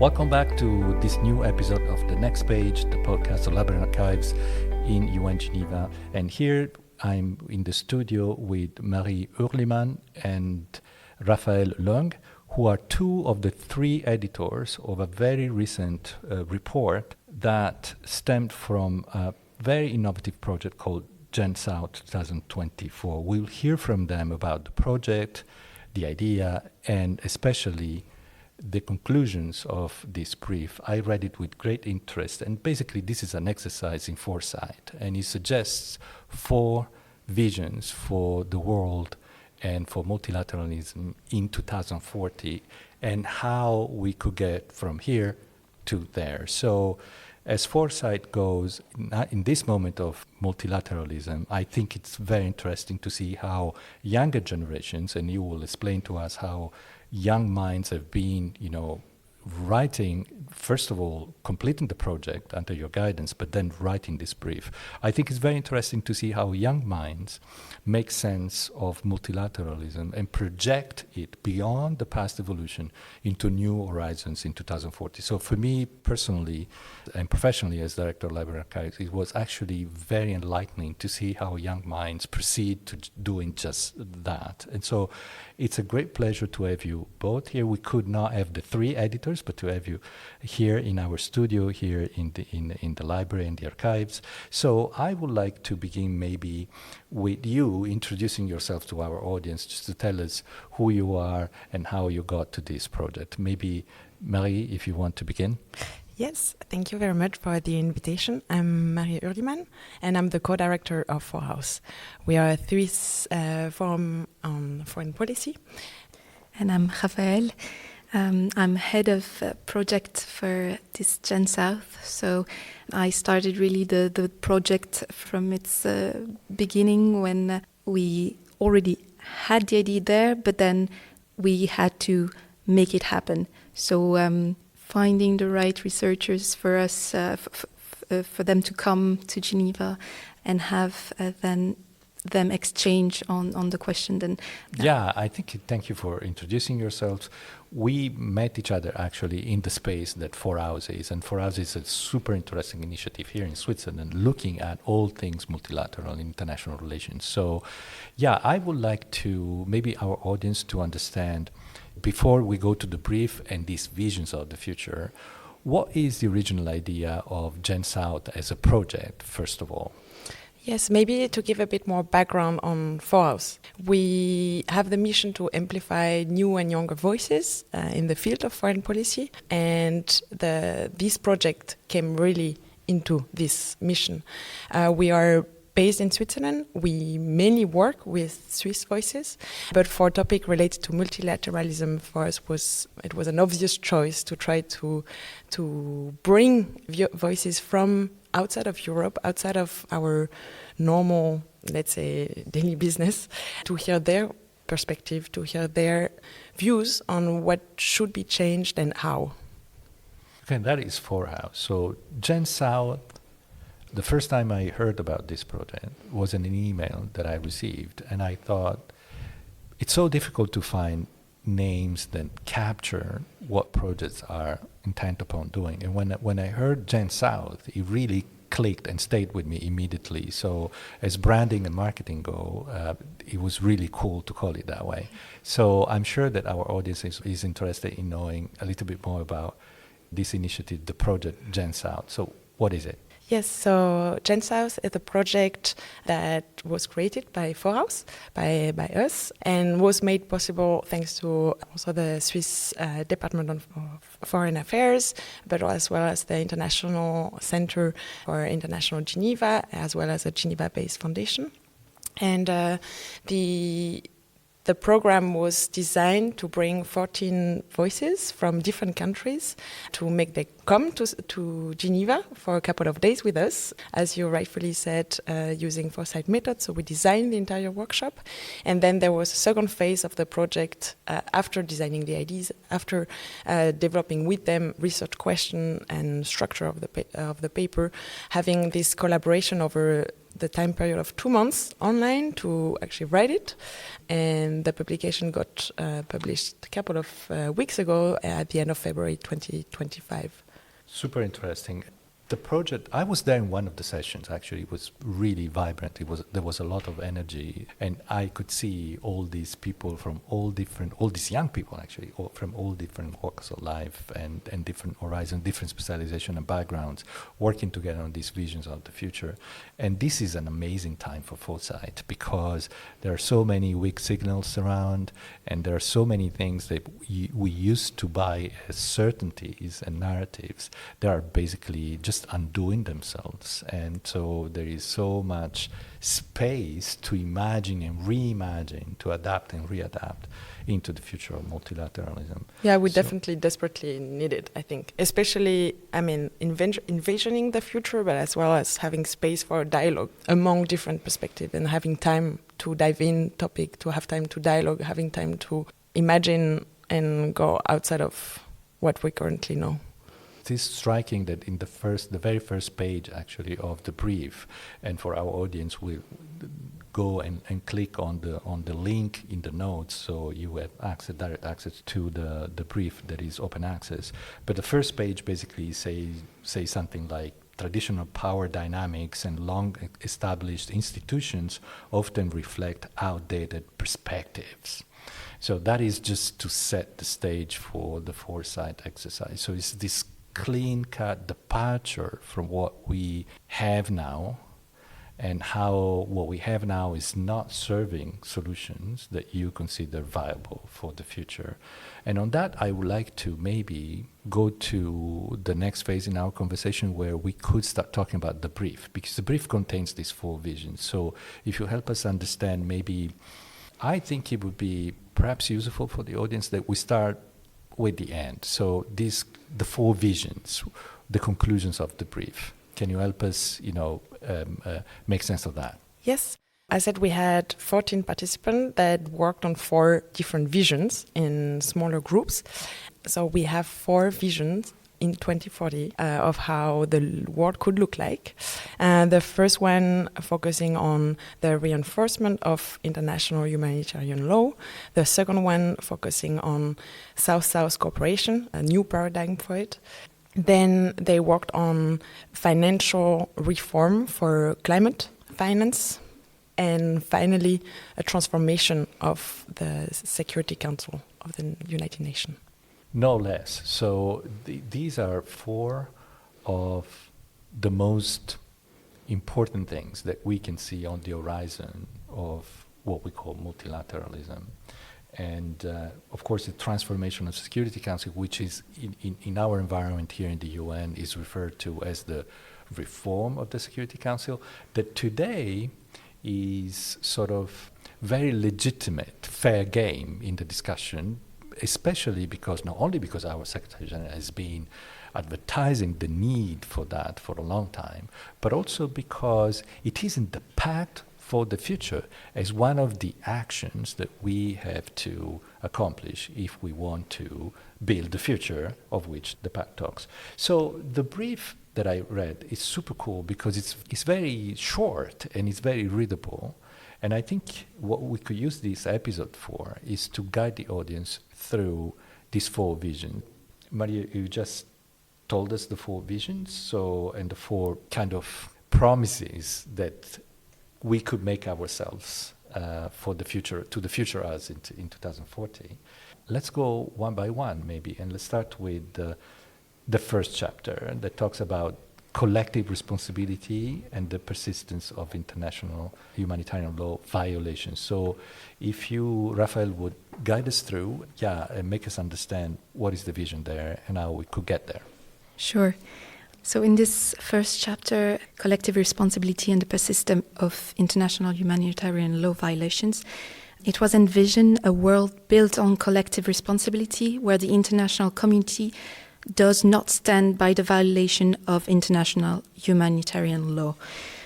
Welcome back to this new episode of The Next Page, the podcast of Library Archives in UN Geneva. And here I'm in the studio with Marie Hürlimann and Raphaëlle Leung, who are two of the three editors of a very recent report that stemmed from a very innovative project called GenSouth 2024. We'll hear from them about the project, the idea, and especially the conclusions of this brief. I read it with great interest, and basically this is an exercise in foresight, and it suggests 4 visions for the world and for multilateralism in 2040 and how we could get from here to there. So as foresight goes, in this moment of multilateralism, I think it's very interesting to see how younger generations, and you will explain to us how young minds have been, writing, first of all, completing the project under your guidance, but then writing this brief. I think it's very interesting to see how young minds make sense of multilateralism and project it beyond the past evolution into new horizons in 2040. So for me personally and professionally as Director of Library Archives, it was actually very enlightening to see how young minds proceed to doing just that. And so it's a great pleasure to have you both here. We could not have the 3 editors, but to have you here in our studio, here in the library and the archives. So I would like to begin maybe with you introducing yourself to our audience, just to tell us who you are and how you got to this project. Maybe Marie, if you want to begin. Yes, thank you very much for the invitation. I'm Marie Hürlimann, and I'm the co-director of Foraus. We are a Swiss forum on foreign policy. And I'm Raphaëlle. I'm head of project for this GenSouth. So I started really the project from its beginning when we already had the idea there, but then we had to make it happen. So finding the right researchers for us, for them to come to Geneva and have then them exchange on the question. Then I think thank you for introducing yourselves. We met each other actually in the space that Foraus is, and Foraus is a super interesting initiative here in Switzerland looking at all things multilateral in international relations. So I would like to maybe our audience to understand, before we go to the brief and these visions of the future, what is the original idea of GenSouth as a project, first of all? Yes, maybe to give a bit more background on Foraus. We have the mission to amplify new and younger voices in the field of foreign policy, and this project came really into this mission. We are based in Switzerland. We mainly work with Swiss voices, but for a topic related to multilateralism, for us it was an obvious choice to try to bring voices from outside of Europe, outside of our normal, let's say, daily business, to hear their perspective, to hear their views on what should be changed and how. Okay, that is Foraus. So GenSouth, the first time I heard about this project was in an email that I received, and I thought it's so difficult to find names that capture what projects are intent upon doing. And when I heard GenSouth, it really clicked and stayed with me immediately. So as branding and marketing go, it was really cool to call it that way. So I'm sure that our audience is interested in knowing a little bit more about this initiative, the project GenSouth. So what is it? Yes, so GenSouth is a project that was created by Foraus, by us, and was made possible thanks to also the Swiss Department of Foreign Affairs, but as well as the International Center for International Geneva, as well as a Geneva-based foundation. And the program was designed to bring 14 voices from different countries to make them come to Geneva for a couple of days with us, as you rightfully said, using foresight methods. So we designed the entire workshop, and then there was a second phase of the project after designing the ideas, after developing with them research question and structure of the paper, having this collaboration over the time period of 2 months online to actually write it. And the publication got published a couple of weeks ago at the end of February 2025. Super interesting. The project, I was there in one of the sessions, actually. It was really vibrant. There was a lot of energy, and I could see all these people from all these young people, actually, from all different walks of life and different horizons, different specialization and backgrounds, working together on these visions of the future. And this is an amazing time for foresight, because there are so many weak signals around, and there are so many things that we used to buy as certainties and narratives that are basically just undoing themselves. And so there is so much space to imagine and reimagine, to adapt and readapt into the future of multilateralism. Yeah, we definitely desperately need it, I think. Especially, envisioning the future, but as well as having space for dialogue among different perspectives and having time to dive in topic, to have time to dialogue, having time to imagine and go outside of what we currently know. It is striking that in the very first page, actually, of the brief, and for our audience, we'll go and click on the link in the notes, so you have direct access to the brief that is open access. But the first page basically say something like, traditional power dynamics and long-established institutions often reflect outdated perspectives. So that is just to set the stage for the foresight exercise. So it's this clean-cut departure from what we have now, and how what we have now is not serving solutions that you consider viable for the future. And on that, I would like to maybe go to the next phase in our conversation, where we could start talking about the brief, because the brief contains these 4 visions. So if you help us understand, maybe I think it would be perhaps useful for the audience that we start with the end. So the 4 visions, the conclusions of the brief. Can you help us, make sense of that? Yes. I said we had 14 participants that worked on 4 different visions in smaller groups. So we have 4 visions in 2040 of how the world could look like. The first one focusing on the reinforcement of international humanitarian law. The second one focusing on South-South cooperation, a new paradigm for it. Then they worked on financial reform for climate finance. And finally, a transformation of the Security Council of the United Nations. No less. So these are 4 of the most important things that we can see on the horizon of what we call multilateralism. And of course, the transformation of Security Council, which is in our environment here in the UN, is referred to as the reform of the Security Council, that today is sort of very legitimate, fair game in the discussion, especially because, not only because our Secretary General has been advertising the need for that for a long time, but also because it is in the pact for the future as one of the actions that we have to accomplish if we want to build the future of which the pact talks. So the brief that I read is super cool because it's very short and it's very readable. And I think what we could use this episode for is to guide the audience through these 4 visions. Marie, you just told us the 4 visions, and the 4 kind of promises that we could make ourselves for the future, to the future us in 2040. Let's go one by one, maybe, and let's start with the first chapter that talks about collective responsibility and the persistence of international humanitarian law violations. So if you, Raphaëlle, would guide us through, and make us understand what is the vision there and how we could get there. Sure. So in this first chapter, collective responsibility and the persistence of international humanitarian law violations, it was envisioned a world built on collective responsibility where the international community does not stand by the violation of international humanitarian law.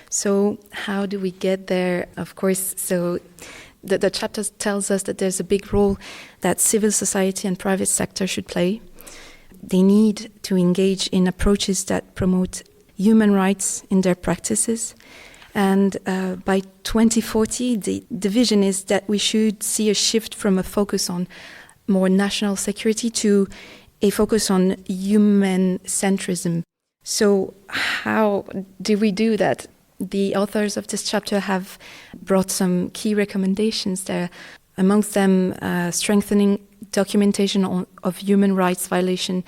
So how do we get there? Of course, so the chapter tells us that there's a big role that civil society and private sector should play. They need to engage in approaches that promote human rights in their practices, And by 2040, the vision is that we should see a shift from a focus on more national security to a focus on human centrism. So how do we do that? The authors of this chapter have brought some key recommendations there. Amongst them, strengthening documentation of human rights violation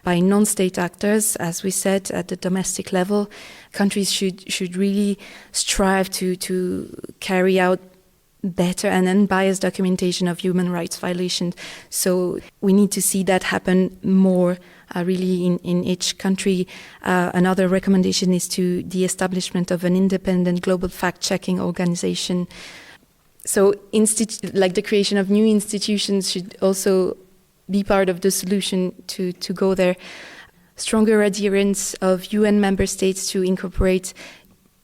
by non-state actors. As we said, at the domestic level, countries should really strive to carry out better and unbiased documentation of human rights violations. So we need to see that happen more really in each country. Another recommendation is to the establishment of an independent global fact-checking organization. So like the creation of new institutions should also be part of the solution to go there. Stronger adherence of UN member states to incorporate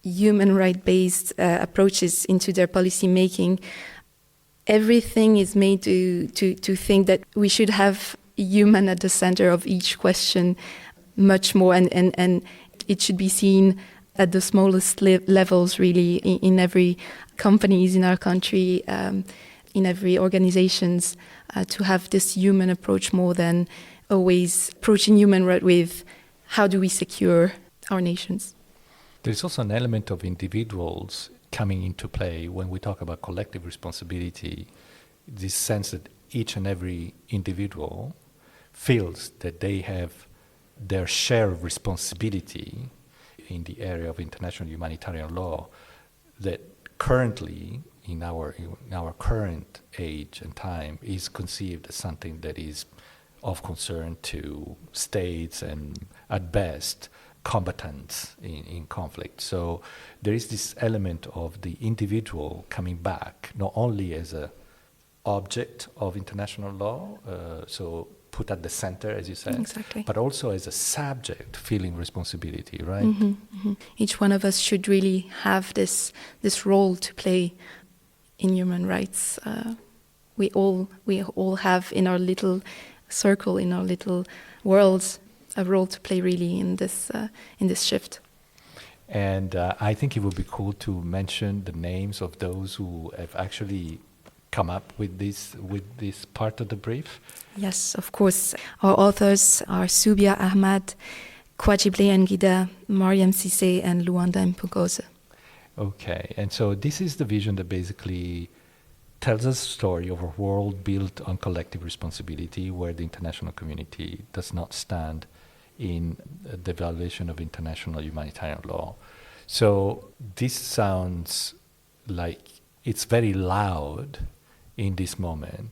human right-based approaches into their policy making. Everything is made to think that we should have human at the center of each question much more, and it should be seen at the smallest levels, really, in every companies in our country, in every organizations, to have this human approach more than always approaching human right with how do we secure our nations. There's also an element of individuals coming into play when we talk about collective responsibility, this sense that each and every individual feels that they have their share of responsibility in the area of international humanitarian law that currently, in our current age and time, is conceived as something that is of concern to states and, at best, combatants in conflict. So there is this element of the individual coming back, not only as an object of international law, so put at the center, as you said, exactly, but also as a subject feeling responsibility, right? Mm-hmm, mm-hmm. Each one of us should really have this role to play in human rights. We all have in our little circle, in our little worlds, a role to play really in this shift. And I think it would be cool to mention the names of those who have actually come up with this part of the brief. Yes, of course. Our authors are Subia Ahmad, Kwajible Ngida, Mariam Sise, and Luanda Mpugoze. Okay, and so this is the vision that basically tells us a story of a world built on collective responsibility where the international community does not stand in the violation of international humanitarian law. So this sounds like it's very loud in this moment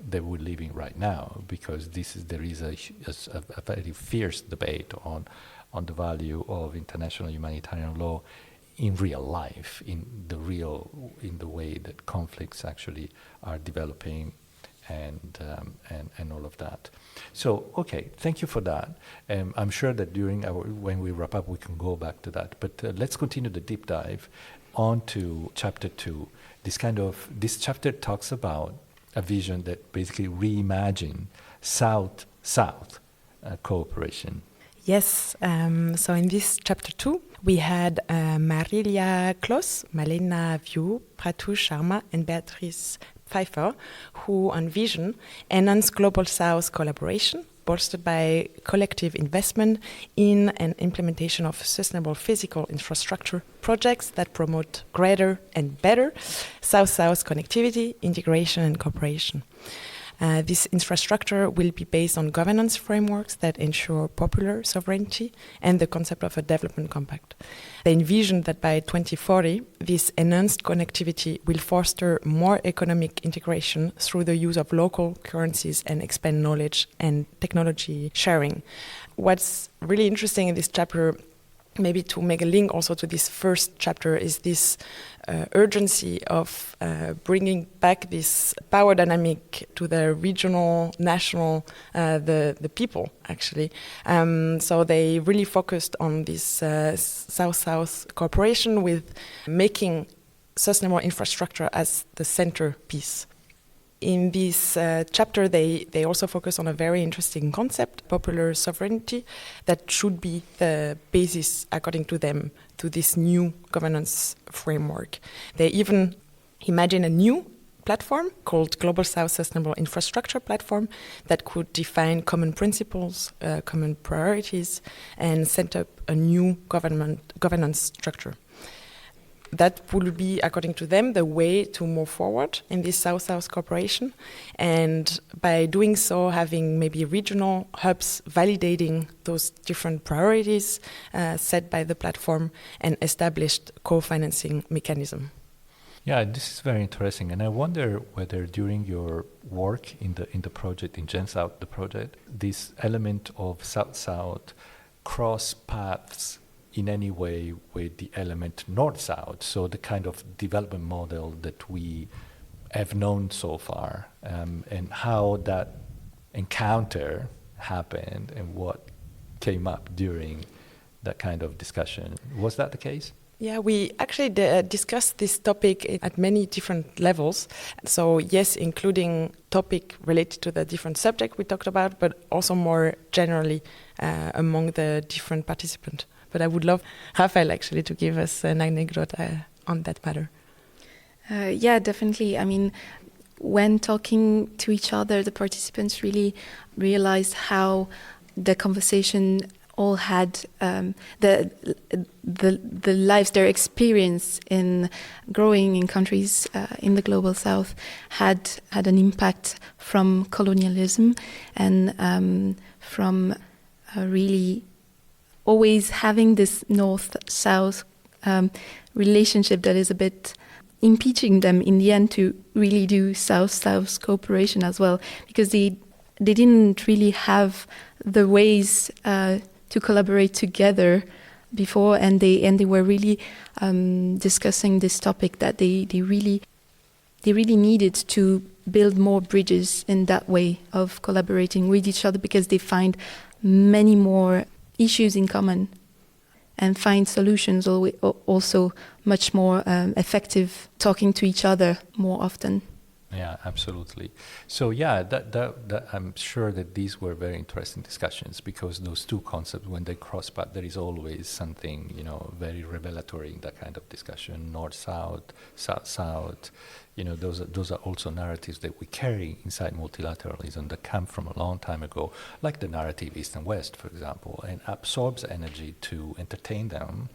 that we're living right now, because there is a very fierce debate on the value of international humanitarian law in real life, in the way that conflicts actually are developing, and all of that. So, okay, thank you for that. I'm sure that when we wrap up, we can go back to that. But let's continue the deep dive on to chapter 2. This chapter talks about a vision that basically reimagine South-South cooperation. Yes, so in this chapter 2, we had Marilia Kloss, Malena Viu, Pratu Sharma, and Beatrice Pfeiffer, who on Vision enhance Global South collaboration, bolstered by collective investment in and implementation of sustainable physical infrastructure projects that promote greater and better South-South connectivity, integration, and cooperation. This infrastructure will be based on governance frameworks that ensure popular sovereignty and the concept of a development compact. They envision that by 2040, this enhanced connectivity will foster more economic integration through the use of local currencies and expand knowledge and technology sharing. What's really interesting in this chapter, maybe to make a link also to this first chapter, is this urgency of bringing back this power dynamic to the regional, national, the people, actually. So they really focused on this South-South cooperation with making sustainable infrastructure as the centerpiece. In this chapter, they also focus on a very interesting concept, popular sovereignty, that should be the basis, according to them, to this new governance framework. They even imagine a new platform called Global South Sustainable Infrastructure Platform that could define common principles, common priorities, and set up a new governance structure. That would be, according to them, the way to move forward in this South-South cooperation. And by doing so, having maybe regional hubs validating those different priorities set by the platform and established co-financing mechanism. Yeah, this is very interesting, and I wonder whether during your work in the project, in GenSouth, the project, this element of South-South cross paths in any way with the element North-South, so the kind of development model that we have known so far, and how that encounter happened and what came up during that kind of discussion. Was that the case? Yeah, we actually discussed this topic at many different levels. So yes, including topic related to the different subject we talked about, but also more generally among the different participants. But I would love Raphaëlle actually to give us an anecdote on that matter. Yeah, definitely. I mean, when talking to each other, the participants really realized how the conversation all had the lives, their experience in growing in countries in the global south had an impact from colonialism and from really always having this north-south relationship that is a bit impeaching them in the end to really do south-south cooperation as well, because they didn't really have the ways to collaborate together before, and they were really discussing this topic that they really needed to build more bridges in that way of collaborating with each other, because they find many more issues in common and find solutions also much more effective talking to each other more often. Yeah, absolutely. So yeah, that I'm sure that these were very interesting discussions, because those two concepts, when they cross paths, there is always something, very revelatory in that kind of discussion. North-South, South-South, those are also narratives that we carry inside multilateralism that come from a long time ago, like the narrative East and West, for example, and absorbs energy to entertain them.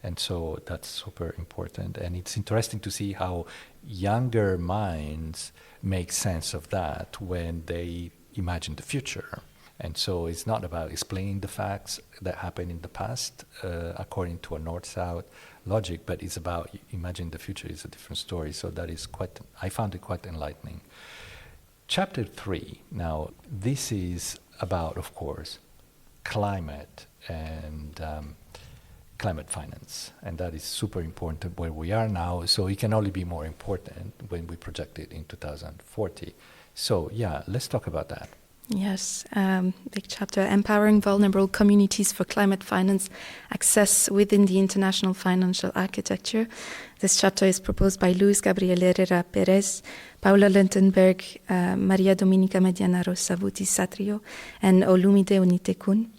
And so that's super important. And it's interesting to see how younger minds make sense of that when they imagine the future. And so it's not about explaining the facts that happened in the past according to a North-South logic, but it's about imagining the future is a different story. So that is I found it quite enlightening. Chapter 3, now, this is about, of course, climate and climate finance, and that is super important where we are now, so it can only be more important when we project it in 2040. So yeah, let's talk about that. Yes, big chapter, Empowering Vulnerable Communities for Climate Finance Access Within the International Financial Architecture. This chapter is proposed by Luis Gabriel Herrera Perez, Paula Lentenberg, Maria Dominica Mediana Rosa Vuti Satrio, and Olumide Onitekun.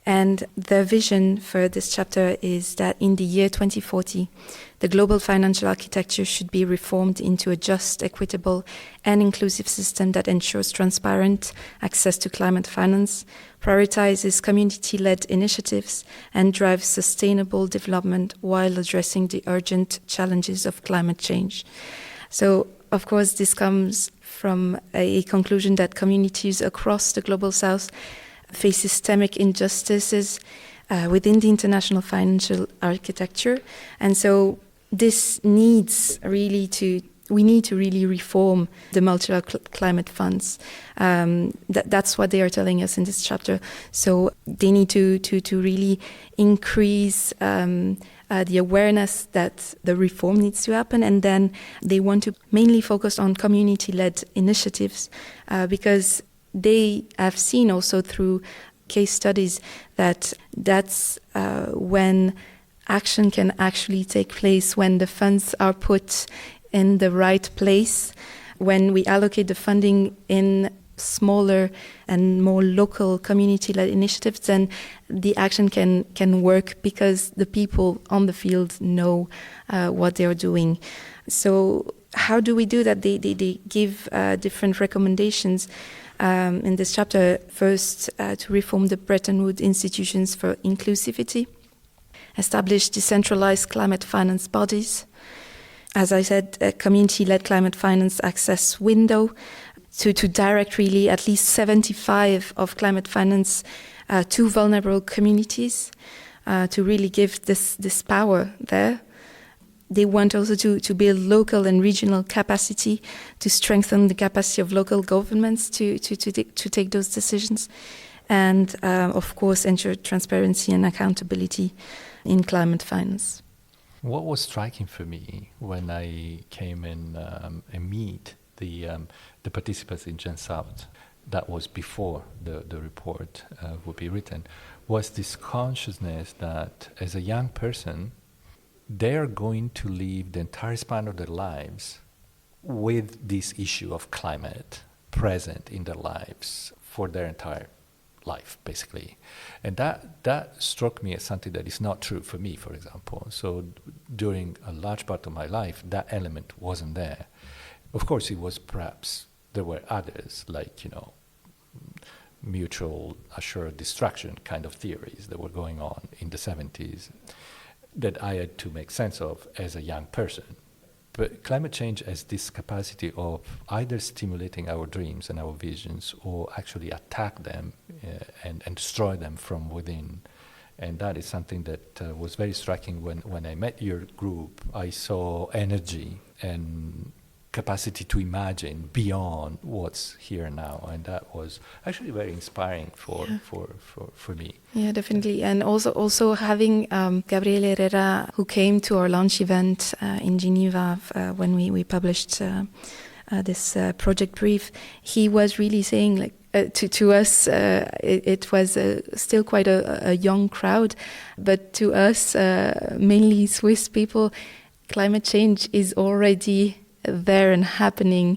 And the vision for this chapter is that in the year 2040, the global financial architecture should be reformed into a just, equitable, and inclusive system that ensures transparent access to climate finance, prioritizes community-led initiatives, and drives sustainable development while addressing the urgent challenges of climate change. So, of course, this comes from a conclusion that communities across the global south face systemic injustices within the international financial architecture, and so this needs really we need to really reform the multilateral climate funds. That's what they are telling us in this chapter. So they need to really increase the awareness that the reform needs to happen, and then they want to mainly focus on community-led initiatives because they have seen also through case studies that that's when action can actually take place, when the funds are put in the right place, when we allocate the funding in smaller and more local community-led initiatives, then the action can work because the people on the field know what they are doing. So how do we do that? They give different recommendations in this chapter. First, to reform the Bretton Woods institutions for inclusivity, establish decentralized climate finance bodies. As I said, a community-led climate finance access window to direct really at least 75 of climate finance to vulnerable communities, to really give this power there. They want also to build local and regional capacity, to strengthen the capacity of local governments to take those decisions, and of course ensure transparency and accountability in climate finance. What was striking for me when I came in and meet the participants in GenSouth, that was before the report would be written, was this consciousness that as a young person, they're going to live the entire span of their lives with this issue of climate present in their lives for their entire life, basically. And that struck me as something that is not true for me, for example. So during a large part of my life, that element wasn't there. Of course, it was perhaps, there were others, like, mutual assured destruction kind of theories that were going on in the 70s that I had to make sense of as a young person. But climate change has this capacity of either stimulating our dreams and our visions or actually attack them and destroy them from within. And that is something that was very striking when I met your group. I saw energy and capacity to imagine beyond what's here now, and that was actually very inspiring for me. Yeah, definitely. And also having Gabriel Herrera, who came to our launch event in Geneva when we published this project brief, he was really saying, like, to us, it was still quite a young crowd, but to us, mainly Swiss people, climate change is already there and happening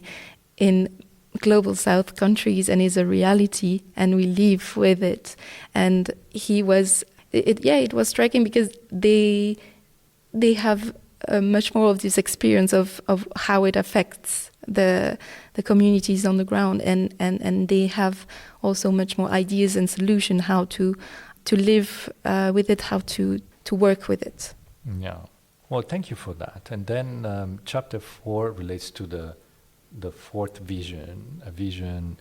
in global South countries and is a reality, and we live with it. And it was striking because they have much more of this experience of how it affects the communities on the ground, and they have also much more ideas and solutions how to live with it, how to work with it. Yeah. Well, thank you for that. And then chapter 4 relates to the fourth vision, a vision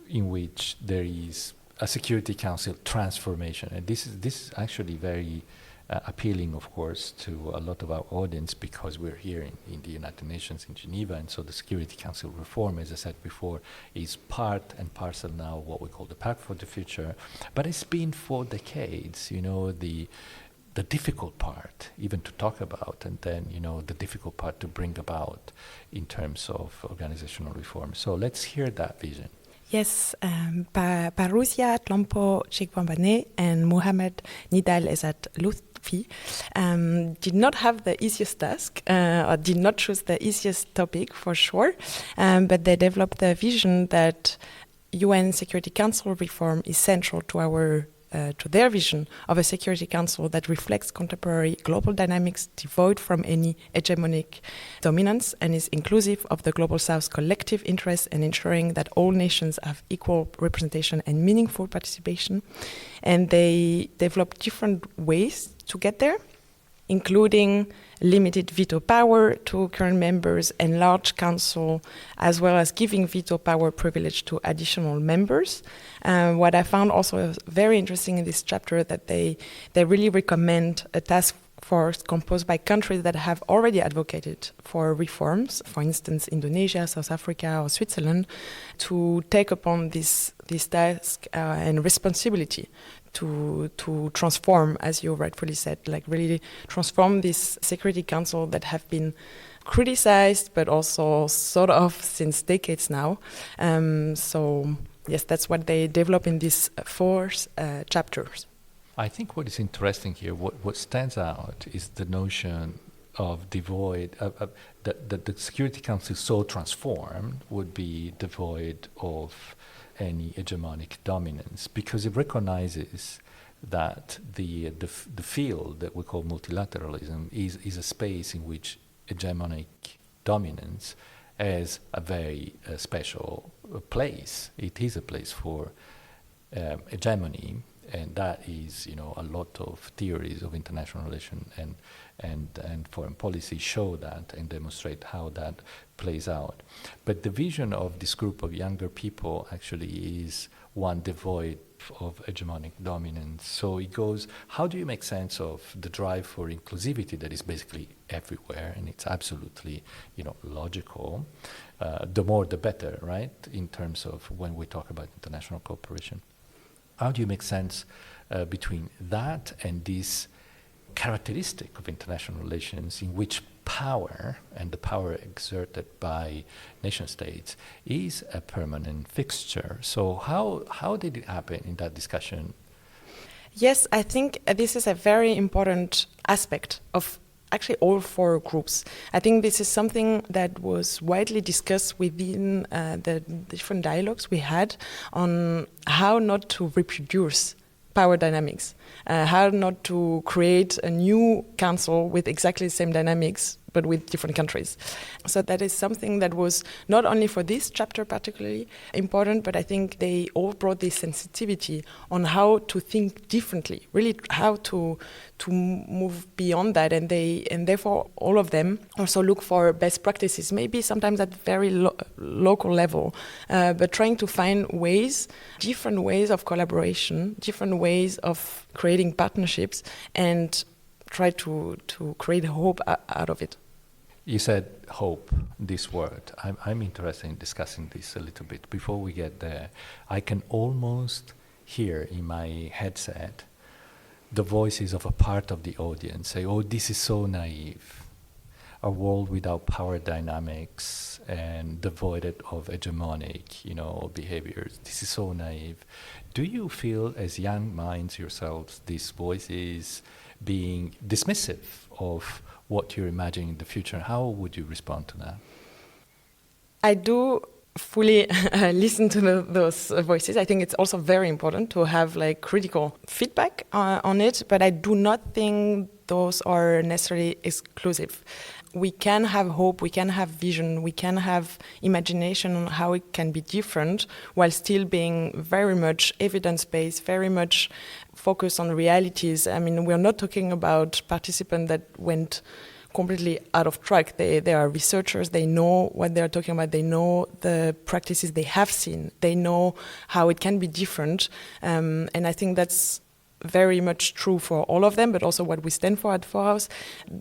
in which there is a Security Council transformation. And this is actually very appealing, of course, to a lot of our audience because we're here in the United Nations in Geneva, and so the Security Council reform, as I said before, is part and parcel now of what we call the Pact for the Future. But it's been for decades, the difficult part even to talk about, and then the difficult part to bring about in terms of organizational reform. So let's hear that vision. Yes, Parousia Tlampo Chikpambane and Mohamed Nidal Ezat Lutfi did not have the easiest task, or did not choose the easiest topic for sure, but they developed the vision that UN Security Council reform is central to their vision of a Security Council that reflects contemporary global dynamics, devoid from any hegemonic dominance, and is inclusive of the Global South's collective interests and ensuring that all nations have equal representation and meaningful participation. And they developed different ways to get there, including limited veto power to current members and large council, as well as giving veto power privilege to additional members. What I found also very interesting in this chapter that they really recommend a task force composed by countries that have already advocated for reforms, for instance, Indonesia, South Africa, or Switzerland, to take upon this task and responsibility to transform, as you rightfully said, like really transform this Security Council that have been criticized, but also sort of since decades now. So yes, that's what they develop in these 4 chapters. I think what is interesting here, what stands out is the notion of devoid, that the Security Council so transformed would be devoid of any hegemonic dominance, because it recognizes that the field that we call multilateralism is a space in which hegemonic dominance has a very special place. It is a place for hegemony, and that is, a lot of theories of international relations and foreign policy show that and demonstrate how that plays out. But the vision of this group of younger people actually is one devoid of hegemonic dominance. So it goes, how do you make sense of the drive for inclusivity that is basically everywhere, and it's absolutely, logical. The more the better, right, in terms of when we talk about international cooperation. How do you make sense between that and this characteristic of international relations in which power and the power exerted by nation states is a permanent fixture? So how did it happen in that discussion? Yes, I think this is a very important aspect of actually all four groups. I think this is something that was widely discussed within the different dialogues we had on how not to reproduce power dynamics, how not to create a new council with exactly the same dynamics but with different countries. So that is something that was not only for this chapter particularly important, but I think they all brought this sensitivity on how to think differently, really how to move beyond that, and therefore all of them also look for best practices, maybe sometimes at very local level, but trying to find ways, different ways of collaboration, different ways of creating partnerships, and try to create hope out of it. You said hope, this word. I'm interested in discussing this a little bit. Before we get there, I can almost hear in my headset the voices of a part of the audience say, oh, this is so naive. A world without power dynamics and devoid of hegemonic, behaviors. This is so naive. Do you feel, as young minds yourselves, these voices being dismissive of what you're imagining in the future? How would you respond to that? I do fully listen to those voices. I think it's also very important to have critical feedback on it, but I do not think those are necessarily exclusive. We can have hope, we can have vision, we can have imagination on how it can be different while still being very much evidence-based, very much focused on realities. I mean, we're not talking about participants that went completely out of track. They are researchers, they know what they're talking about, they know the practices they have seen, they know how it can be different. And I think that's very much true for all of them, but also what we stand for at Foraus,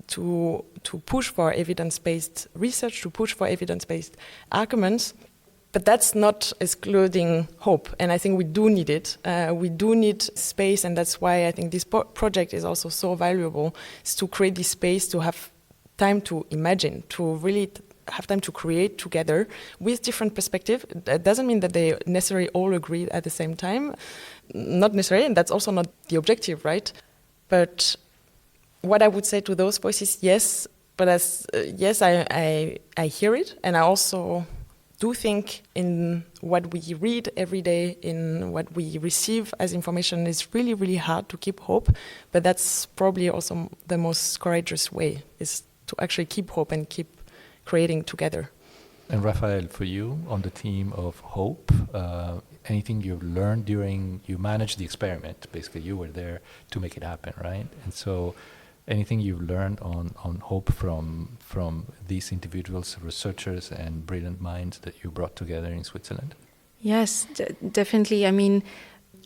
to push for evidence-based research, to push for evidence-based arguments. But that's not excluding hope, and I think we do need it. We do need space, and that's why I think this project is also so valuable, is to create this space, to have time to imagine, to really have time to create together with different perspectives. That doesn't mean that they necessarily all agree at the same time. Not necessarily, and that's also not the objective, right? But what I would say to those voices, yes, but I hear it, and I also do think in what we read every day, in what we receive as information, is really, really hard to keep hope, but that's probably also the most courageous way, is to actually keep hope and keep creating together. And Raphaëlle, for you, on the theme of hope, anything you've learned during, you managed the experiment, basically you were there to make it happen, right? And so anything you've learned on hope from these individuals, researchers and brilliant minds that you brought together in Switzerland? Yes, definitely. I mean,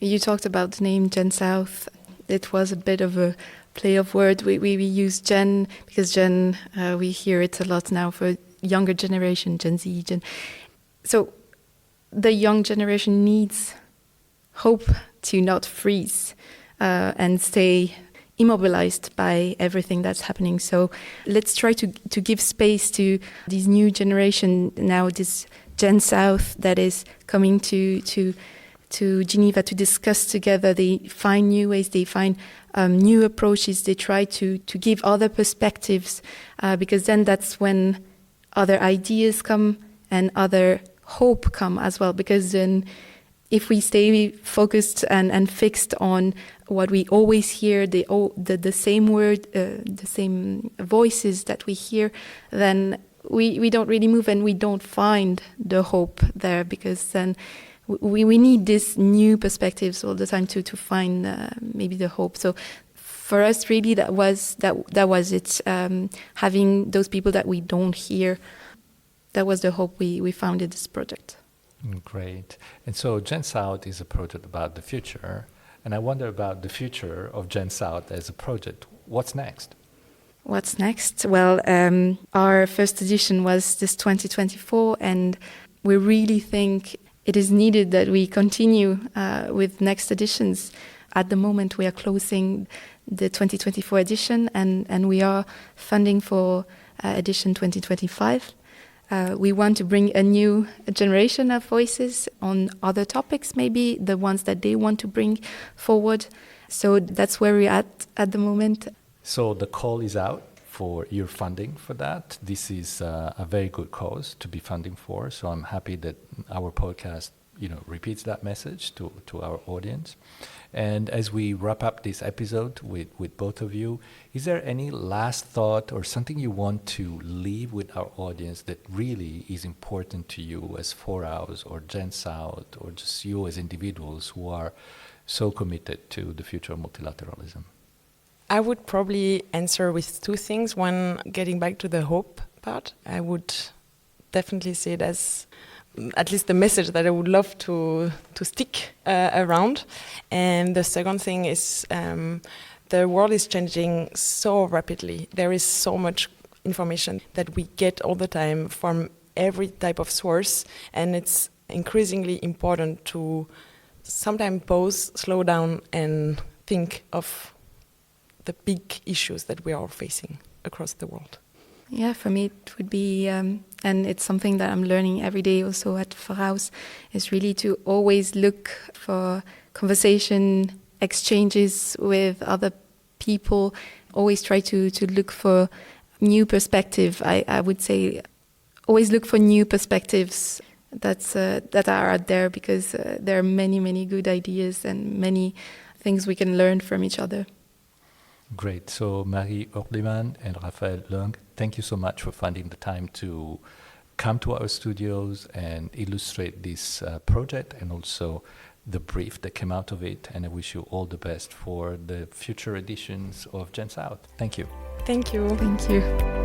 you talked about the name GenSouth. It was a bit of a play of word. We use Gen because Gen, we hear it a lot now for younger generation, Gen Z. So the young generation needs hope to not freeze and stay immobilized by everything that's happening. So let's try to give space to this new generation now, this GenSouth that is coming to to Geneva to discuss together. They find new ways, they find new approaches, they try to give other perspectives, because then that's when other ideas come and other hope come as well. Because then if we stay focused and fixed on what we always hear, the same word, the same voices that we hear, then we don't really move and we don't find the hope there, because then we need these new perspectives all the time to find maybe the hope. So for us, really, that was it. Having those people that we don't hear, that was the hope we found in this project. Great. And so GenSouth is a project about the future, and I wonder about the future of GenSouth as a project. What's next? What's next? Well, our first edition was this 2024, and we really think it is needed that we continue with next editions. At the moment, we are closing the 2024 edition, and we are funding for edition 2025. We want to bring a new generation of voices on other topics, maybe the ones that they want to bring forward. So that's where we're at the moment. So the call is out for your funding for that. This is a very good cause to be funding for. So I'm happy that our podcast, repeats that message to our audience. And as we wrap up this episode with both of you, is there any last thought or something you want to leave with our audience that really is important to you as Foraus or GenSouth, or just you as individuals who are so committed to the future of multilateralism? I would probably answer with two things. One, getting back to the hope part, I would definitely see it as at least the message that I would love to stick around. And the second thing is the world is changing so rapidly. There is so much information that we get all the time from every type of source, and it's increasingly important to sometimes pause, slow down, and think of the big issues that we are facing across the world. Yeah, for me it would be, and it's something that I'm learning every day also at Foraus, is really to always look for conversation, exchanges with other people, always try to look for new perspective. I would say always look for new perspectives that are out there, because there are many, many good ideas and many things we can learn from each other. Great. So Marie Hürlimann and Raphaëlle Leung, thank you so much for finding the time to come to our studios and illustrate this project and also the brief that came out of it. And I wish you all the best for the future editions of GenSouth. Thank you. Thank you. Thank you.